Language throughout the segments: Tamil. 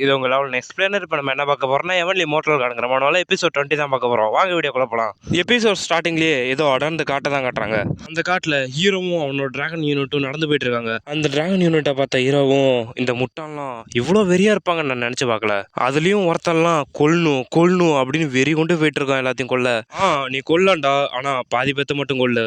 இது உங்க லெவல் எக்ஸ்பிளைனர். இப்போ நம்ம என்ன பார்க்க போறோம்னா எவன்லி மோட்டல் காணுங்கிற மனோல எபிசோட் 20 தான் பார்க்க போறோம். வாங்க வீடியோக்குள்ள போலாம். எபிசோட் ஸ்டார்டிங்லேயே ஏதோ அடர்ந்த காட்டை தான் காட்டுறாங்க. அந்த காட்டுல ஹீரோவும் அவனோட டிராகன் யூனிட்டும் நடந்து போயிட்டு இருக்காங்க. அந்த டிராகன் யூனிட்டை பார்த்த ஹீரோவும் இந்த முட்டாள்லாம் இவ்வளோ வெறியா இருப்பாங்கன்னு நான் நினைச்சு பார்க்கல. அதுலயும் ஒருத்தன்லாம் கொல்லணும் அப்படின்னு வெறி கொண்டு போயிட்டு இருக்கான் எல்லாத்தையும் கொல்ல. நீ கொல்லண்டா, ஆனா பாதி பேத்த மட்டும் கொல்லு.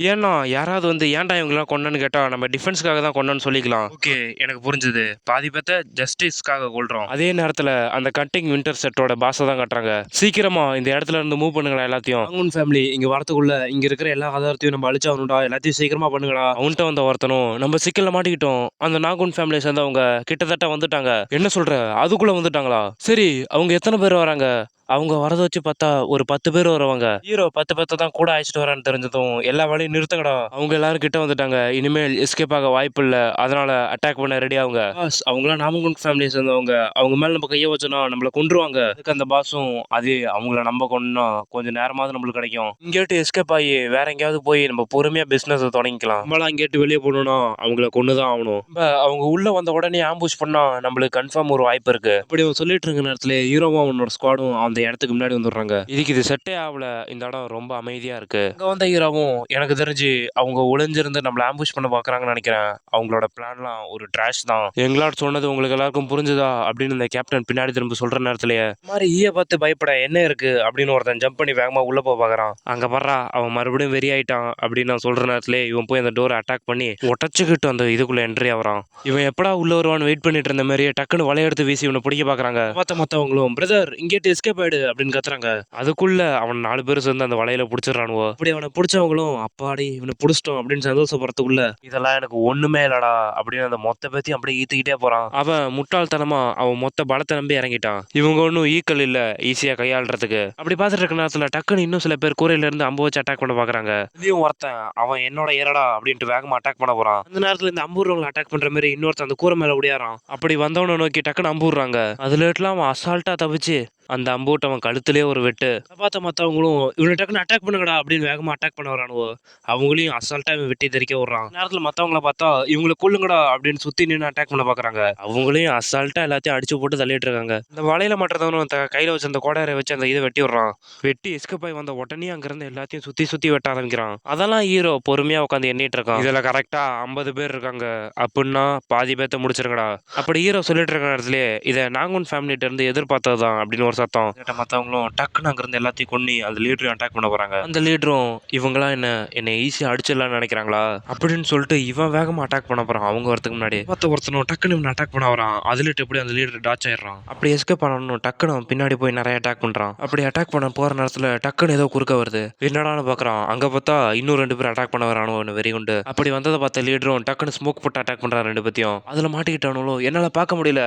ஏன்னா யாராவது வந்து ஏன்டா இவங்கெல்லாம் கொன்னன்னு கேட்டா நம்ம டிஃபென்ஸ்க்காக தான் கொன்னன்னு சொல்லிக்கலாம். ஓகே, எனக்கு புரிஞ்சுது. பாதி பேத்த ஜஸ்டிஸ்க்காக கொள்றோம். அதே நேரத்துல அந்த கட்டிங் வின்டர் செட்டோட பாஸை தான் காட்டுறாங்க. சீக்கிரமா இந்த இடத்துல இருந்து மூவ் பண்ணுங்களா எல்லாத்தையும். நாகூன் ஃபேமிலி இங்க வரதுக்குள்ள இங்க இருக்கிற எல்லா ஆதாரத்தையும் நம்ம அழிச்சாகணும்டா, எல்லாத்தையும் சீக்கிரமா பண்ணுங்களா. அவன்கிட்ட வந்த ஒருத்தனும் நம்ம சிக்கல்ல மாட்டிக்கிட்டோம். அந்த நாகூன் ஃபேமிலியை சேர்ந்தவங்க கிட்டத்தட்ட வந்துட்டாங்க. என்ன சொல்ற, அதுக்குள்ள வந்துட்டாங்களா? சரி, அவங்க எத்தனை பேர் வராங்க? அவங்க வரதை வச்சு பார்த்தா ஒரு 10 பேர் வருவாங்க. ஹீரோ 10 பேர்த்த தான் கூட அழைச்சிட்டு வரான்னு தெரிஞ்சதும் எல்லா வேலையும் நிறுத்துங்கடா, அவங்க எல்லாரும் கிட்ட வந்துட்டாங்க, இனிமேல் எஸ்கேப் ஆக வாய்ப்பு இல்லை, அதனால அட்டாக் பண்ண ரெடி ஆகுங்க. பாஸ், அவங்களாம் நாமகுன் ஃபேமிலியை சேர்ந்தவங்க, அவங்க மேல நம்ம கையை வச்சோன்னா நம்மளை கொன்றுவாங்க. அதுக்கு அந்த பாஸும் அதே அவங்கள நம்ம கொண்டா கொஞ்சம் நேரமாவது நம்மளுக்கு கிடைக்கும், இங்கேட்டு எஸ்கேப் ஆகி வேற எங்கேயாவது போய் நம்ம பொறுமையா பிசினஸ் தொடங்கிக்கலாம். நம்மளாம் இங்கேட்டு வெளியே போகணும்னா அவங்கள கொண்டுதான் ஆகணும். அவங்க உள்ள வந்த உடனே ஆம்புஷ் பண்ணா நம்மளுக்கு கன்ஃபார்ம் ஒரு வாய்ப்பு இருக்கு. அப்படி அவன் சொல்லிட்டு இருக்க நேரத்துல ஹீரோவும் அவனோட ஸ்குவாடும் அந்த இடத்துக்கு முன்னாடி வந்துடுறாங்க. இதுக்கு இது செட்டே ஆகல, இந்த இடம் ரொம்ப அமைதியா இருக்கு. அங்க வந்த ஹீரோவும் எனக்கு தெரிஞ்சு அவங்க ஒளிஞ்சிருந்து நம்மள ஆம்புஷ் பண்ண பாக்குறாங்கன்னு நினைக்கிறேன். அவங்களோட பிளான்லாம் ஒரு ட்ராஷ் தான். எங்களாட் சொன்னது உங்களுக்கு எல்லாருக்கும் புரிஞ்சுதா அப்படின்னு இந்த கேப்டன் பின்னாடி திரும்ப சொல்ற நேரத்திலேயே மாதிரி ஈய பார்த்து பயப்பட என்ன இருக்கு அப்படின்னு ஒருத்தன் ஜம்ப் பண்ணி வேகமா உள்ள போய் பாக்குறான். அங்க படுறா, அவன் மறுபடியும் வெறி ஆயிட்டான் அப்படின்னு நான் சொல்ற நேரத்திலே இவன் போய் அந்த டோரை அட்டாக் பண்ணி உடச்சுக்கிட்டு அந்த இதுக்குள்ள என்ட்ரி ஆகிறான். இவன் எப்படா உள்ள வருவான்னு வெயிட் பண்ணிட்டு இருந்த மாதிரியே டக்குன்னு வலையெடுத்து வீசி இவனை பிடிக்க பாக்குறாங்க. மத்தவங்களும் பிரதர் இங்கேட்டு எஸ்கேப் ஆயிடு அப்படின்னு கத்துறாங்க. அதுக்குள்ள அவன் 4 பேர் சேர்ந்து அந்த வலையில புடிச்சிடறானுவோ. அப்படி அவனை பிடிச்சவங்களும் அப்பாடி இவனை புடிச்சிட்டோம் அப்படின்னு சந்தோஷப்படுறதுக்குள்ள இதெல்லாம் எனக்கு ஒண்ணுமே இல்லடா அப்படின்னு அந்த மொத்த பேத்தையும் அப்படியே ஈத்துக்கிட்டே போறான். அவன் முட்டாள்தனமா அவன் மொத்த பலத்தை நம்பி இறங்கிட்டான். இவங்க ஒன்றும் ஈக்கள் இல்ல ஈஸியா கையாளுறதுக்கு. அப்படி பார்த்துட்டு இருக்க நேரத்துல டக்குன்னு இன்னும் சில பேர் கூரையில இருந்து அம்பு வச்சு அட்டாக் பண்ண பாக்குறாங்க. இதையும் ஒருத்தன் அவன் என்னோட ஏறடா அப்படின்ட்டு வேகமா அட்டாக் பண்ண போறான். அந்த நேரத்துல இந்த அம்பூர்வங்களை அட்டாக் பண்ற மாதிரி இன்னொருத்தன் அந்த கூரை மேல ஓடியாரான். அப்படி வந்தவனை நோக்கி டக்குன்னு அம்பூடுறாங்க. அதுல அவன் அசால்ட்டா தவிச்சு அந்த அம்பூட்டு அவன் கழுத்துலேயே ஒரு வெட்டு. பார்த்த மற்றவங்களும் இவனை டக்குன்னு அட்டாக் பண்ணுங்கடா அப்படின்னு வேகமாக அட்டாக் பண்ண வரானுவோ. அவங்களையும் அசால்ட்டா இவன் வெட்டி தெரிக்க விடுறான். நேரத்தில் மற்றவங்கள பார்த்தா இவங்களை கொல்லுங்கடா அப்படின்னு சுற்றி நின்று அட்டாக் பண்ண பார்க்குறாங்க. அவங்களையும் அசால்ட்டா எல்லாத்தையும் அடிச்சு போட்டு தள்ளிட்டு இருக்காங்க. இந்த வலையில மாட்டுறதவனும் கையில் வச்சு அந்த கோடையரை வச்சு அந்த இதை வெட்டி விடுறான். வெட்டி எஸ்கேப் ஆகி வந்த உடனே அங்கிருந்து எல்லாத்தையும் சுற்றி வெட்ட ஆரம்பிக்கிறான். அதெல்லாம் ஹீரோ பொறுமையாக உட்காந்து எண்ணிட்டு இருக்கான். இதில் கரெக்டாக 50 பேர் இருக்காங்க அப்படின்னா பாதி பேர்த்த முடிச்சிருக்கடா. அப்படி ஹீரோ சொல்லிட்டு இருக்க நேரத்திலே இதை நாங்கூன் ஃபேமிலிட்ட இருந்து எதிர்பார்த்ததுதான் அப்படின்னு ஒரு சத்தம் கேட்ட மற்றவங்களும் டக்குன்னு அங்கிருந்து எல்லாத்தையும் கொண்டு அந்த லீடரையும் அட்டாக் பண்ண போறாங்க. அந்த லீடரும் இவங்களாம் என்னை ஈஸியா அடிச்சிடலாம்னு நினைக்கிறாங்களா அப்படின்னு சொல்லிட்டு இவன் வேகமா அட்டாக் பண்ண போறான். அவங்க வரதுக்கு முன்னாடி ஒருத்தனும் டக்குன்னு இவன் அட்டாக் பண்ண வரான். அதுல எப்படி அந்த லீடர் டாச் ஆயிடுறான். அப்படி எஸ்கேப் பண்ணணும் டக்குன்னு அவன் பின்னாடி போய் நிறைய அட்டாக் பண்றான். அப்படி அட்டாக் பண்ண போற நேரத்துல டக்குன்னு ஏதோ குறுக்க வருது. என்னடான்னு பாக்குறான். அங்க பார்த்தா இன்னும் 2 பேர் அட்டாக் பண்ண வரானோ வெறி உண்டு. அப்படி வந்ததை பார்த்த லீடரும் டக்குன்னு ஸ்மோக் போட்டு அட்டாக் பண்றான் 2 பேத்தையும். அதுல மாட்டிக்கிட்டானோ என்னால பார்க்க முடியல.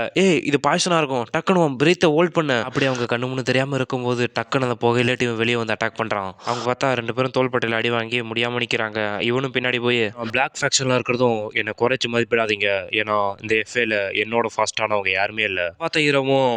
இது பாய்சனா இருக்கும், டக்குன்னு பிரீத்தை ஹோல்ட் பண்ண. அப்படி அவங்க கண்ணு முன்னு தெரியாம இருக்கும்போது டக்குன்னு அந்த புகையிலேட்டு இவன் வெளியே வந்து அட்டாக் பண்றான். அவங்க பார்த்தா 2 பேரும் தோள்பட்டையில அடி வாங்கி முடியாம நிக்கிறாங்க. இவனும் பின்னாடி போய் பிளாக் ஃபேக்ஷன்ல இருக்கிறதும் என்னை குறைச்சு மதிப்பிடாதீங்க, ஏன்னா இந்த எஃப்ஏல என்னோட ஃபாஸ்டானவங்க யாருமே இல்ல. பார்த்த ஹீரோவும்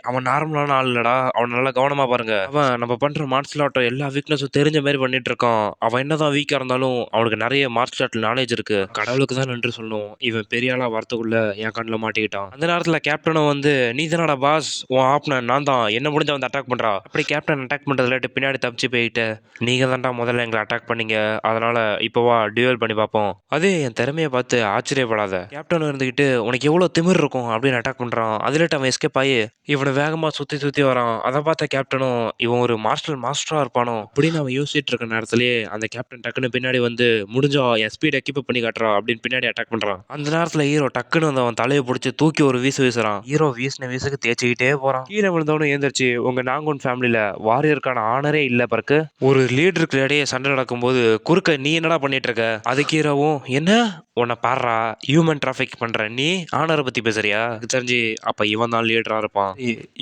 அவன் நார்மலான ஆள் இல்லடா, அவன் நல்லா கவனமா பாருங்க, அவன் நம்ம பண்ற மார்ஷல் ஆர்ட் எல்லா வீக்னஸும் தெரிஞ்ச மாதிரி பண்ணிட்டு இருக்கான். அவன் என்னதான் வீக்கா இருந்தாலும் அவனுக்கு நிறைய மார்ஷல் ஆர்ட் நாலேஜ் இருக்கு, கடவுளுக்கு தான் நன்றி சொல்லணும். இவன் பெரிய ஆளா வரத்துக்குள்ள என் கண்ணில் மாட்டிக்கிட்டான். அந்த நேரத்துல கேப்டனும் வந்து நீ தானடா பாஸ், உன் ஆப்னன் நான் தான், என்ன முடிஞ்ச வந்து அட்டாக் பண்றா. அப்படி கேப்டன் அட்டாக் பண்றதுல பின்னாடி தப்பிச்சு போயிட்டு நீங்க தான்டா முதல்ல எங்களை அட்டாக் பண்ணீங்க, அதனால இப்போவா டியூவல் பண்ணி பார்ப்போம். அதே என் திறமையை பார்த்து ஆச்சரியப்படாத. கேப்டன் இருந்துகிட்டு உனக்கு எவ்வளவு திமிர் இருக்கும் அப்படின்னு அட்டாக் பண்றான். அதுல அவன் எஸ்கேப் ஆகி இவனை வேகமா சுத்தி வரான். அதை பார்த்த கேப்டனும் இவன் ஒரு மார்ஷல் மாஸ்டரா இருப்பானோ அப்படின்னு அவன் யோசிச்சுட்டு இருக்க நேரத்திலேயே அந்த கேப்டன் டக்குன்னு பின்னாடி வந்து முடிஞ்சா என் ஸ்பீடை கீப் பண்ணி காட்டுறான் அப்படின்னு பின்னாடி அட்டாக் பண்றான். அந்த நேரத்துல ஹீரோ டக்குன்னு வந்து அவன் தலையை பிடிச்சி தூக்கி ஒரு வீசுறான். ஹீரோ வீசின வீசுக்கு தேய்ச்சிக்கிட்டே போறான். கீழே விழுந்தவனும் ஏந்திரிச்சு உங்க நாங்கூன் ஃபேமிலியில வாரியருக்கான ஆனரே இல்ல பருக்கு, ஒரு லீடருக்கு இடையே சண்டை நடக்கும்போது குறுக்க நீ என்னடா பண்ணிட்டு இருக்க. அதுக்கு ஹீரோவும் என்ன உன்னை பாடுறா, ஹியூமன் டிராஃபிக் பண்ற நீ ஆனரை பத்தி பேசுறியா, தெரிஞ்சு அப்ப இவன் தான் லீடரா இருப்பான்,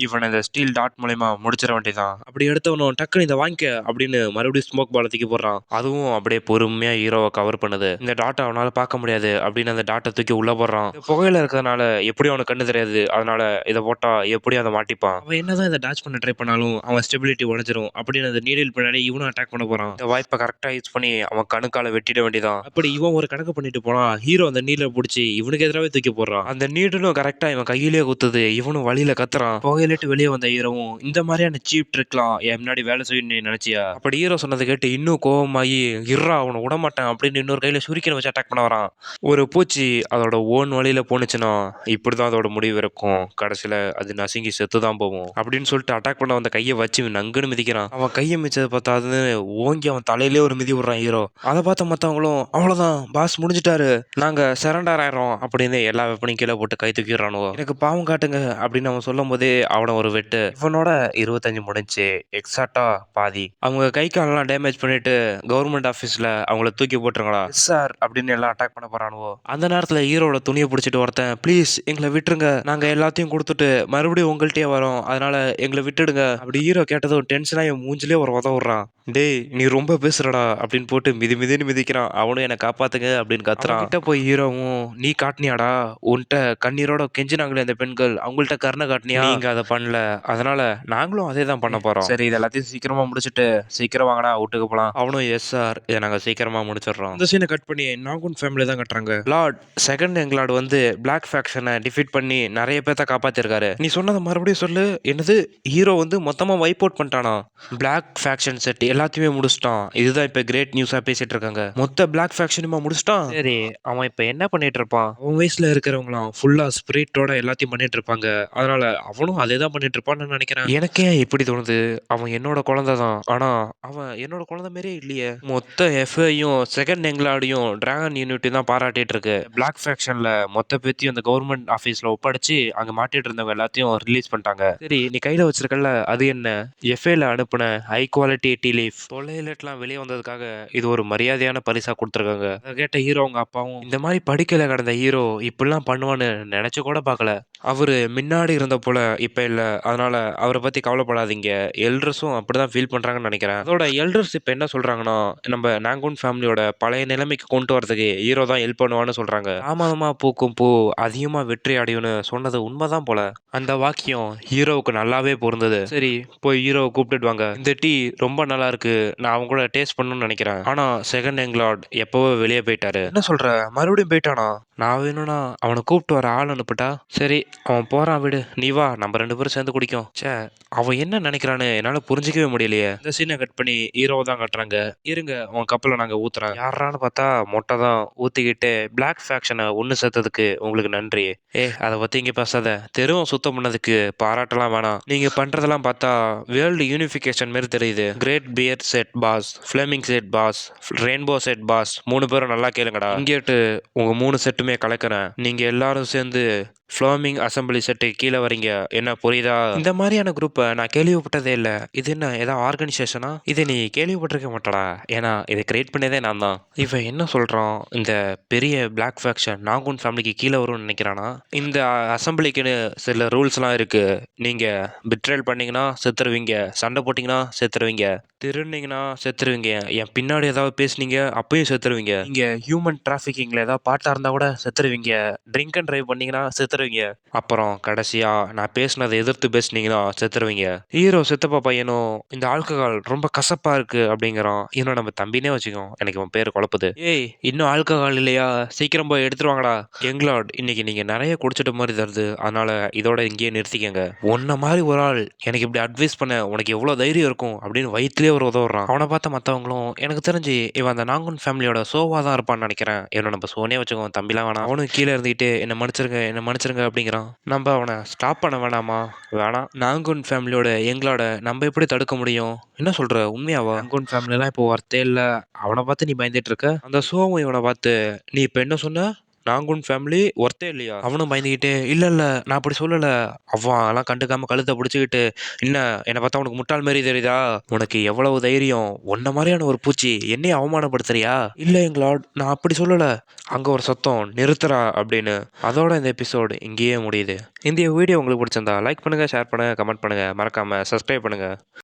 இவனை இந்த ஸ்டீல் டாட் மூலயமா முடிச்சிட வேண்டியதான். அப்படி எடுத்தவனும் டக்குன்னு இதை வாங்கிக்க அப்படின்னு மறுபடியும் ஸ்மோக் பால தூக்கி போடுறான். அதுவும் அப்படியே பொறுமையா ஹீரோவை கவர் பண்ணுது. இந்த டாட்டை அவனால பார்க்க முடியாது அப்படின்னு அந்த டாட்டை தூக்கி உள்ள போடுறான். புகையில இருக்கிறதுனால எப்படி அவனுக்கு கண்ணு தெரியாது, அதனால இதை போட்டா எப்படி அதை மாட்டிப்பான். அவன் என்னதான் இதை டாச் பண்ண ட்ரை பண்ணாலும் அவன் ஸ்டெபிலிட்டி உடஞ்சிரும் அப்படின்னு அந்த நீடில் பின்னாடி இவனும் அட்டாக் பண்ண போறான். இந்த வாய்ப்பை கரெக்டா யூஸ் பண்ணி அவன் கணுக்கால வெட்டிட வேண்டியதான். அப்படி இவன் ஒரு கணக்கு பண்ணிட்டு போனா ஹீரோ அந்த நீடலை பிடிச்சி இவனுக்கு எதிராகவே தூக்கி போடுறான். அந்த நீடலும் கரெக்டா இவன் கையிலேயே குத்துது. இவனும் வழியில கத்துறான். புகையிலிட்டு வெளியே வந்த ஹீரோவும் இந்த மாதிரியான சீப் ட்ரிக்லாம் என் முன்னாடி வேலை செய்யும் நீ நினைச்சியா? அப்படி ஹீரோ சொன்னதை கேட்டு இன்னும் கோவமாயி இர்றா அவனை விடமாட்டேன் அப்படின்னு இன்னொரு கையில சுரிக்கனை வச்சு அட்டாக் பண்ண வரான். ஒரு பூச்சி அதோட ஓன் வழியில போனுச்சுன்னா இப்படிதான் அதோட முடிவு இருக்கும். கடைசியில அது நசுங்கி செத்து தான் போகும் அப்படின்னு சொல்லிட்டு அட்டாக் பண்ண வந்த கையை வச்சு நங்குன்னு மிதிக்கிறான். அவன் கையை மிச்சதை பார்த்தாது ஓங்கி அவன் தலையிலே ஒரு மிதி விடுறான் ஹீரோ. அதை பார்த்த மற்றவங்களும் அவ்வளோதான் பாஸ் முடிஞ்சிட்டாரு, நாங்க சரண்டர் ஆயிரோம் அப்படின்னு எல்லா வெப்பனையும் கீழே போட்டு கை தூக்கிடுறானுவோ. எனக்கு பாவம் காட்டுங்க அப்படின்னு அவன் சொல்லும் போதே அவனை ஒரு வெட்டு. இவனோட 25 முடிஞ்சு எக்ஸாக்டா பாதி. அவங்க கை காலெல்லாம் டேமேஜ் பண்ணிட்டு கவர்மெண்ட் ஆஃபீஸ்ல அவங்கள தூக்கி போட்டுருங்களா சார் அப்படின்னு எல்லாம் அட்டாக் பண்ண போறானுவோ. அந்த நேரத்துல ஹீரோட துணியை பிடிச்சிட்டு ஒருத்தன் ப்ளீஸ் எங்களை விட்டுருங்க, நாங்க எல்லாத்தையும் கொடுத்துட்டு மறுபடியும் உங்கள்கிட்டயே வரோம், அதனால எங்களை விட்டுடுங்க அப்படி ஹீரோ கேட்டதும் டென்ஷனா என் மூஞ்சிலே ஒரு உதவுறான். டேய் நீ ரொம்ப பேசுறடா அப்படின்னு போட்டு மிதின்னு மிதிக்கிறான். அவனும் என்னை காப்பாத்துங்க அப்படின்னு கத்துறான். கிட்ட போய் ஹீரோவும் நீ காட்டினியாடா, உன்கிட்ட கண்ணீரோட கெஞ்சினாங்களே அந்த பெண்கள், அவங்கள்ட்ட கருணை காட்டினியா, நீங்க அதை பண்ணல, அதனால நாங்களும் அதே தான் பண்ண போறோம். சரி இது எல்லாத்தையும் சீக்கிரமா முடிச்சுட்டு சீக்கிரம் வாங்கடா வீட்டுக்கு போலாம். அவனும் எஸ் சார் இதை நாங்க சீக்கிரமா முடிச்சிடுறோம். இந்த சீனை கட் பண்ணி நாகுன் ஃபேமிலி தான் கட்டுறாங்க. லார்ட் செகண்ட் எங்களார்டு வந்து பிளாக் ஃபேக்ஷனை டிஃபீட் பண்ணி நிறைய பேர்த்த காப்பாத்திருக்காரு. நீ சொன்னதை மறுபடியும் சொல்லு. என்னது ஹீரோ வந்து மொத்தமா வைப் அவுட் பண்ணிட்டானா? பிளாக் ஃபேக்ஷன் செட் எல்லாத்தையுமே முடிச்சிட்டான். இதுதான் இப்ப கிரேட் நியூஸா பேசிட்டு இருக்காங்க. மொத்த பிளாக் ஃபேக்ஷனுமா முடிச்சிட்டான். சரி அவன் இப்ப என்ன பண்ணிட்டு இருப்பான்? அவன் வயசுல இருக்கிறவங்களாம் ஃபுல்லா ஸ்பிரிட்டோட எல்லாத்தையும் பண்ணிட்டு இருப்பாங்க. அதனால அவனும் அதே தான் பண்ணிட்டு இருப்பான்னு நினைக்கிறேன். எனக்கே இப்படி தோணுது, அவன் என்னோட குழந்தை தான், ஆனா அவன் என்னோட குழந்தை மாதிரியே இல்லையே. மொத்த எஃப்ஐயும் செகண்ட் எங்களாடையும் டிராகன் யூனிட்டி தான் பாராட்டிட்டு இருக்கு. பிளாக் ஃபேக்ஷன்ல மொத்த பேத்தையும் அந்த கவர்மெண்ட் ஆஃபீஸ்ல ஒப்படைச்சு அங்க மாட்டிட்டு இருந்தவங்க எல்லாத்தையும் ரிலீஸ் பண்ணிட்டாங்க. சரி நீ கையில வச்சிருக்கல அது என்ன? எஃப்ஐல அனுப்புன ஹை குவாலிட்டி டீ லீஃப் தொலைலட்லாம் வெளியே வந்ததுக்காக இது ஒரு மரியாதையான பரிசா கொடுத்துருக்காங்க. அதை கேட்ட ஹீரோ அவங்க அப்பாவும் இந்த மாதிரி படிக்கல கடந்த ஹீரோ இப்படிலாம் பண்ணுவான்னு நினைச்சு கூட பார்க்கல. அவரு முன்னாடி இருந்த போல இப்ப இல்ல, அதனால அவரை பத்தி கவலைப்படாதீங்க. எல்டர்ஸும் அப்படிதான் ஃபீல் பண்றாங்கன்னு நினைக்கிறேன். அதோட எல்டர்ஸ் இப்ப என்ன சொல்றாங்கன்னா நம்ம நாங்குன் ஃபேமிலியோட பழைய நிலைமைக்கு கொண்டு வரதுக்கு ஹீரோ தான் ஹெல்ப் பண்ணுவான்னு சொல்றாங்க. தாமதமா பூக்கும் பூ அதிகமா வெற்றி அடையும்னு சொன்னது உண்மைதான் போல. அந்த வாக்கியம் ஹீரோவுக்கு நல்லாவே பொருந்தது. சரி போய் ஹீரோவை கூப்பிட்டுட்டு வாங்க, இந்த டீ ரொம்ப நல்லா இருக்கு, நான் அவங்க கூட டேஸ்ட் பண்ணணும்னு நினைக்கிறேன். ஆனா செகண்ட் எங்களார்ட் எப்பவோ வெளியே போயிட்டாரு. என்ன சொல்ற, மறுபடியும் போயிட்டானா? நான் வேணும்னா அவனை கூப்பிட்டு வர ஆள் அனுப்பிட்டா? சரி அவன் போறான் விடு, நீ வா நம்ம 2 பேரும் சேர்ந்து குடிக்கும். சே அவன் என்ன நினைக்கிறான்னு என்னால புரிஞ்சிக்கவே முடியலையே. இந்த சீனை கட் பண்ணி ஹீரோவை தான் கட்டுறாங்க. இருங்க அவன் கப்பலை நாங்க ஊத்துறேன். யாரான்னு பார்த்தா மொட்டை தான் ஊத்திக்கிட்டு பிளாக் ஃபேக்ஷனை ஒன்னு சேர்த்ததுக்கு உங்களுக்கு நன்றி. அதை பத்தி இங்க பேசாத, தெருவும் சுத்தம் பண்ணதுக்கு பாராட்டலாம் வேணாம். நீங்க பண்றதெல்லாம் பார்த்தா வேர்ல்டு யூனிஃபிகேஷன் மாதிரி தெரியுது. Great bear set pass, flaming set pass, rainbow set pass, 3 பேரும் நல்லா கேளுங்கடா. இங்கேட்டு உங்க 3 செட்டுமே கலக்கிறேன். நீங்க எல்லாரும் சேர்ந்து ஃப்ளோமிங் அசம்பிளி செட்டுக்கு கீழே வரீங்க, என்ன புரியுதா? இந்த மாதிரியான குரூப்பை நான் கேள்விப்பட்டதே இல்லை. இது என்ன ஏதாவது ஆர்கனைசேஷனா? இதை நீ கேள்விப்பட்டிருக்க மாட்டடா, ஏன்னா இதை கிரியேட் பண்ணதே நான் தான். இவன் என்ன சொல்றான், இந்த பெரிய பிளாக் ஃபேக்ஷன் நாகுன் ஃபேமிலிக்கு கீழே வரும்னு நினைக்கிறானா? இந்த அசம்பிளிக்குன்னு சில ரூல்ஸ்லாம் இருக்கு. நீங்க பிட்ரேல் பண்ணீங்கன்னா செத்துருவீங்க, சண்டை போட்டிங்கன்னா செத்துருவீங்க, திருநீங்கன்னா செத்துருவீங்க, என் பின்னாடி ஏதாவது பேசுனீங்க அப்பயும் செத்துருவீங்க, நீங்க ஹியூமன் டிராஃபிக்கிங்ல ஏதாவது பாட்டா இருந்தா கூட செத்துருவீங்க, ட்ரிங்க் அண்ட் டிரைவ் பண்ணீங்கன்னா செத்துருவீங்க, அப்புறம் கடைசியா நான் பேசினதை எதிர்த்து பேசுனீங்கன்னா செத்துருவீங்க. ஹீரோ சித்தப்பா பையனும் இந்த ஆல்கஹால் ரொம்ப கசப்பா இருக்கு அப்படிங்கிறான். இன்னும் நம்ம தம்பினே வச்சுக்கோம், எனக்கு உன் பேர் குழப்புது. ஏய் இன்னும் ஆல்கஹால் இல்லையா, சீக்கிரம் போய் எடுத்துருவாங்கடா. எங்களாட் இன்னைக்கு நீங்க நிறைய குடிச்சிட்ட மாதிரி தருது, அதனால இதோட இங்கேயே நிறுத்திக்கங்க. உன்ன மாதிரி ஒரு ஆள் எனக்கு இப்படி அட்வைஸ் பண்ண உனக்கு எவ்வளவு தைரியம் இருக்கும் அப்படின்னு வயிற்றுலேயே ஒரு உதவுறான். அவனை பார்த்த மற்றவங்களும் எனக்கு தெரிஞ்சு இவன் அந்த நாங்குன் ஃபேமிலியோட சோவா தான் இருப்பான்னு நினைக்கிறேன். என்ன நம்ம சோனே வச்சுக்கோ, தம்பிலாம் வேணாம். அவனும் கீழே இருந்துகிட்டு என்ன மன்னிச்சிருங்க என்ன மன்னிச்சிருங்க அப்படிங்கிறான். நம்ம அவனை ஸ்டாப் பண்ண வேணாமா? வேணாம். நாங்குன் ஃபேமிலியோட எங்களோட நம்ம எப்படி தடுக்க முடியும்? என்ன சொல்ற, உண்மையாவா? நாங்குன் ஃபேமிலிலாம் இப்போ ஒர்த்தே இல்லை, அவனை பார்த்து நீ பயந்துட்டு இருக்க. அந்த சோவும் இவனை பார்த்து நீ இப்போ என்ன சொன்ன, நாங்குன் ஃபேமிலி ஒர்த்தே இல்லையா? அவனும் பயந்துக்கிட்டே இல்லை நான் அப்படி சொல்லலை. அவன் எல்லாம் கண்டுக்காம கழுத்தை பிடிச்சிக்கிட்டு என்ன என்னை பார்த்தா உனக்கு முட்டாள் மாரி தெரியுதா? உனக்கு எவ்வளவு தைரியம், உன்ன மாதிரியான ஒரு பூச்சி என்னைய அவமானப்படுத்துறியா? இல்லை எங்களாட் நான் அப்படி சொல்லலை. அங்கே ஒரு சத்தம் நிறுத்துறா அப்படின்னு. அதோட இந்த எபிசோடு இங்கேயே முடியுது. இந்த வீடியோ உங்களுக்கு பிடிச்சிருந்தா லைக் பண்ணுங்கள், ஷேர் பண்ணுங்கள், கமெண்ட் பண்ணுங்கள், மறக்காமல் சப்ஸ்கிரைப் பண்ணுங்கள்.